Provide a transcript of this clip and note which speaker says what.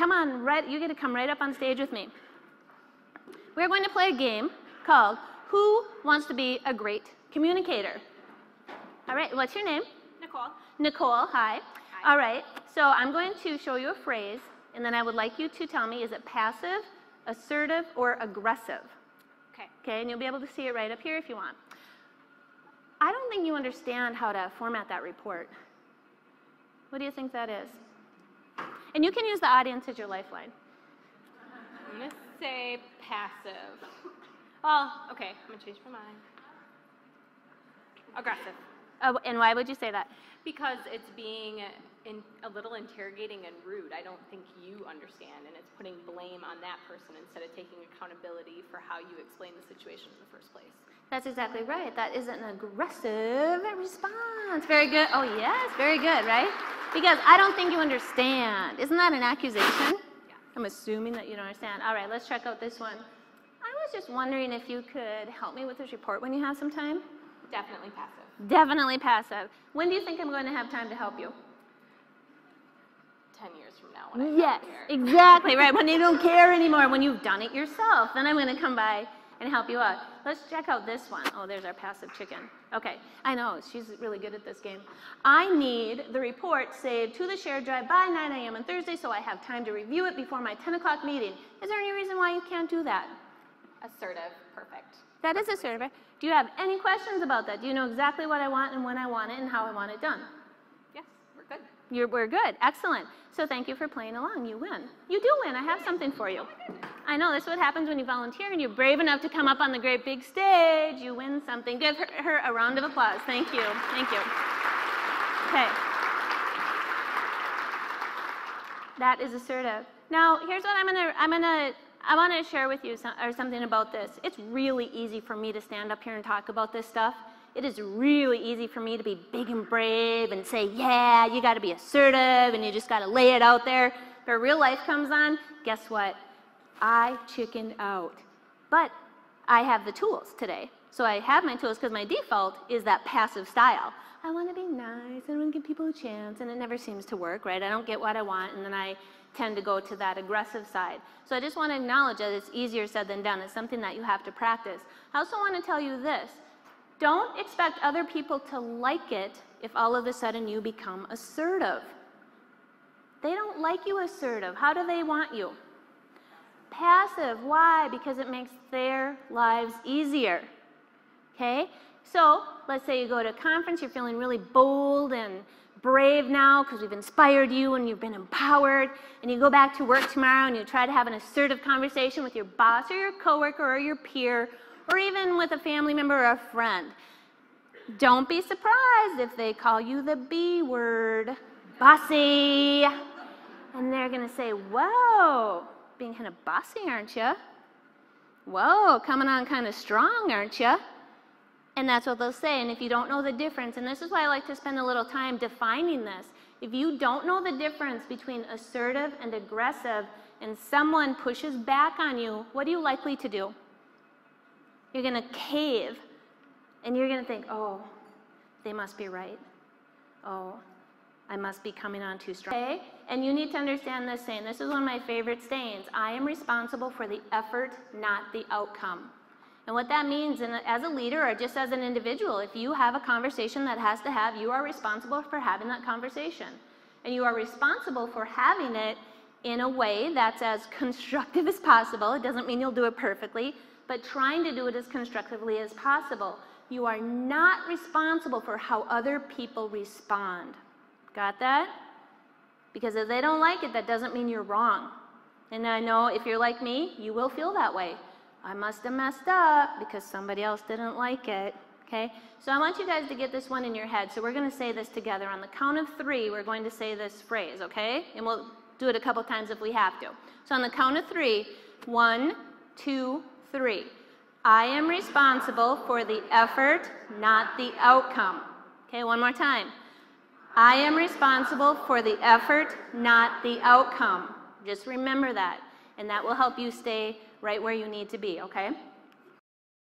Speaker 1: come on, you get to come right up on stage with me. We're going to play a game called Who Wants to Be a Great Communicator? All right, what's your name?
Speaker 2: Nicole.
Speaker 1: Nicole, hi.
Speaker 2: Hi.
Speaker 1: All right, so I'm going to show you a phrase, and then I would like you to tell me, is it passive, assertive, or aggressive?
Speaker 2: Okay.
Speaker 1: Okay, and you'll be able to see it right up here if you want. I don't think you understand how to format that report. What do you think that is? And you can use the audience as your lifeline.
Speaker 2: I'm going to say passive. Well, okay, I'm going to change my mind. Aggressive.
Speaker 1: And why would you say that?
Speaker 2: Because it's being a little interrogating and rude. I don't think you understand, and it's putting blame on that person instead of taking accountability for how you explained the situation in the first place.
Speaker 1: That's exactly right. That is an aggressive response. Very good. Oh, yes, very good, right? Because I don't think you understand. Isn't that an accusation?
Speaker 2: Yeah.
Speaker 1: I'm assuming that you don't understand. All right, let's check out this one. I was just wondering if you could help me with this report when you have some time.
Speaker 2: Definitely passive.
Speaker 1: Definitely passive. When do you think I'm going to have time to help you?
Speaker 2: 10 years from now when I
Speaker 1: Yes,
Speaker 2: come here.
Speaker 1: exactly, right. When you don't care anymore, when you've done it yourself, then I'm going to come by and help you out. Let's check out this one. Oh, there's our passive chicken. Okay, I know, she's really good at this game. I need the report saved to the shared drive by 9 a.m. on Thursday so I have time to review it before my 10 o'clock meeting. Is there any reason why you can't do that?
Speaker 2: Assertive. Perfect.
Speaker 1: That is assertive. Do you have any questions about that? Do you know exactly what I want and when I want it and how I want it done?
Speaker 2: Yes, we're good.
Speaker 1: We're good. Excellent. So thank you for playing along. You win. You do win. I have something for you. I know. This is what happens when you volunteer and you're brave enough to come up on the great big stage. You win something. Give her a round of applause. Thank you. Thank you. Okay. That is assertive. Now, here's what I want to share with you something about this. It's really easy for me to stand up here and talk about this stuff. It is really easy for me to be big and brave and say, yeah, you got to be assertive and you just got to lay it out there. But real life comes on, guess what? I chickened out. But I have the tools today. So I have my tools because my default is that passive style. I want to be nice, I want to give people a chance, and it never seems to work, right? I don't get what I want, and then I tend to go to that aggressive side. So I just want to acknowledge that it's easier said than done. It's something that you have to practice. I also want to tell you this. Don't expect other people to like it if all of a sudden you become assertive. They don't like you assertive. How do they want you? Passive. Why? Because it makes their lives easier. Okay? So let's say you go to a conference, you're feeling really bold and brave now because we've inspired you and you've been empowered, and you go back to work tomorrow and you try to have an assertive conversation with your boss or your coworker or your peer or even with a family member or a friend. Don't be surprised if they call you the B word, bossy. And they're going to say, whoa, being kind of bossy, aren't you? Whoa, coming on kind of strong, aren't you? And that's what they'll say. And if you don't know the difference, and this is why I like to spend a little time defining this, if you don't know the difference between assertive and aggressive and someone pushes back on you, what are you likely to do? You're going to cave, and you're going to think, oh, they must be right. Oh, I must be coming on too strong. Okay? And you need to understand this saying. This is one of my favorite sayings. I am responsible for the effort, not the outcome. And what that means, as a leader or just as an individual, if you have a conversation that has to have, you are responsible for having that conversation. And you are responsible for having it in a way that's as constructive as possible. It doesn't mean you'll do it perfectly, but trying to do it as constructively as possible. You are not responsible for how other people respond. Got that? Because if they don't like it, that doesn't mean you're wrong. And I know if you're like me, you will feel that way. I must have messed up because somebody else didn't like it. Okay? So I want you guys to get this one in your head. So we're going to say this together. On the count of 3, we're going to say this phrase, okay? And we'll do it a couple times if we have to. So on the count of 3, 1, 2, 3. I am responsible for the effort, not the outcome. Okay, one more time. I am responsible for the effort, not the outcome. Just remember that, and that will help you stay right where you need to be, okay?